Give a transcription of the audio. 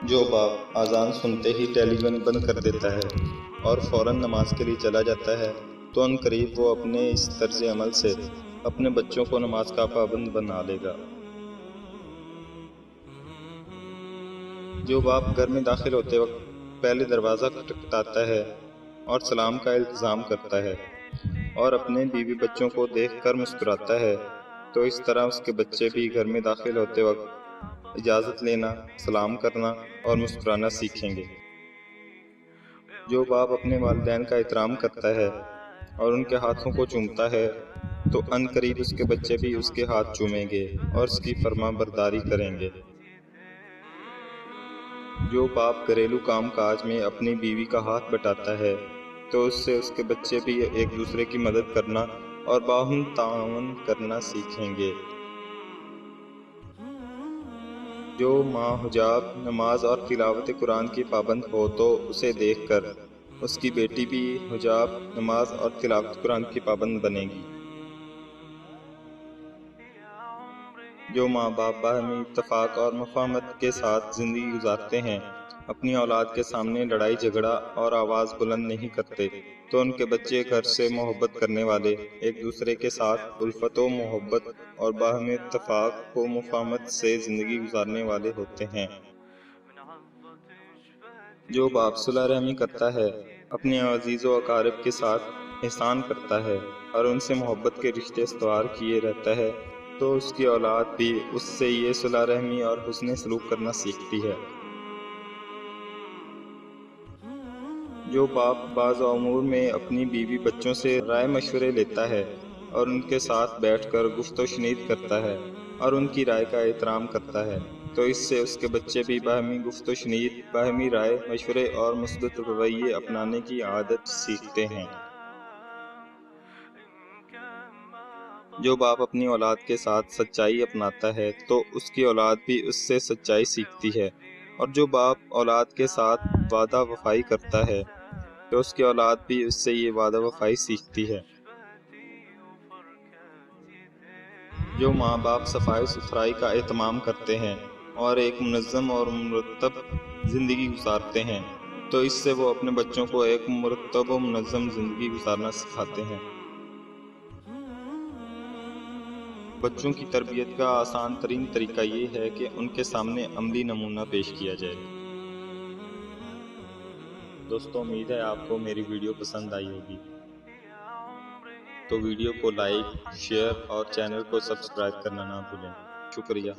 جو باپ اذان سنتے ہی ٹیلی ویژن بند کر دیتا ہے اور فوراً نماز کے لیے چلا جاتا ہے تو ان قریب وہ اپنے اس طرز عمل سے اپنے بچوں کو نماز کا پابند بنا لے گا۔ جو باپ گھر میں داخل ہوتے وقت پہلے دروازہ کھٹکھٹاتا ہے اور سلام کا التزام کرتا ہے اور اپنے بیوی بچوں کو دیکھ کر مسکراتا ہے تو اس طرح اس کے بچے بھی گھر میں داخل ہوتے وقت اجازت لینا، سلام کرنا اور مسکرانا سیکھیں گے۔ جو باپ اپنے والدین کا احترام کرتا ہے اور ان کے ہاتھوں کو چومتا ہے تو ان قریب اس کے بچے بھی اس کے ہاتھ چومیں گے اور اس کی فرما برداری کریں گے۔ جو باپ گھریلو کام کاج میں اپنی بیوی کا ہاتھ بٹاتا ہے تو اس سے اس کے بچے بھی ایک دوسرے کی مدد کرنا اور باہم تعاون کرنا سیکھیں گے۔ جو ماں حجاب، نماز اور تلاوت قرآن کی پابند ہو تو اسے دیکھ کر اس کی بیٹی بھی حجاب، نماز اور تلاوت قرآن کی پابند بنے گی۔ جو ماں باپ باہمی اتفاق اور مفاہمت کے ساتھ زندگی گزارتے ہیں، اپنی اولاد کے سامنے لڑائی جھگڑا اور آواز بلند نہیں کرتے تو ان کے بچے گھر سے محبت کرنے والے، ایک دوسرے کے ساتھ الفت و محبت اور باہمی اتفاق و مفاہمت سے زندگی گزارنے والے ہوتے ہیں۔ جو باپ صلہ رحمی کرتا ہے، اپنے عزیز و اقارب کے ساتھ احسان کرتا ہے اور ان سے محبت کے رشتے استوار کیے رہتا ہے تو اس کی اولاد بھی اس سے یہ صلہ رحمی اور حسن سلوک کرنا سیکھتی ہے۔ جو باپ بعض امور میں اپنی بیوی بچوں سے رائے مشورے لیتا ہے اور ان کے ساتھ بیٹھ کر گفت و شنید کرتا ہے اور ان کی رائے کا احترام کرتا ہے تو اس سے اس کے بچے بھی باہمی گفت و شنید، باہمی رائے مشورے اور مثبت رویے اپنانے کی عادت سیکھتے ہیں۔ جو باپ اپنی اولاد کے ساتھ سچائی اپناتا ہے تو اس کی اولاد بھی اس سے سچائی سیکھتی ہے، اور جو باپ اولاد کے ساتھ وعدہ وفائی کرتا ہے تو اس کی اولاد بھی اس سے یہ وعدہ وفائی سیکھتی ہے۔ جو ماں باپ صفائی ستھرائی کا اہتمام کرتے ہیں اور ایک منظم اور مرتب زندگی گزارتے ہیں تو اس سے وہ اپنے بچوں کو ایک مرتب و منظم زندگی گزارنا سکھاتے ہیں۔ بچوں کی تربیت کا آسان ترین طریقہ یہ ہے کہ ان کے سامنے عملی نمونہ پیش کیا جائے۔ دوستو، امید ہے آپ کو میری ویڈیو پسند آئی ہوگی، تو ویڈیو کو لائک، شیئر اور چینل کو سبسکرائب کرنا نہ بھولیں۔ شکریہ۔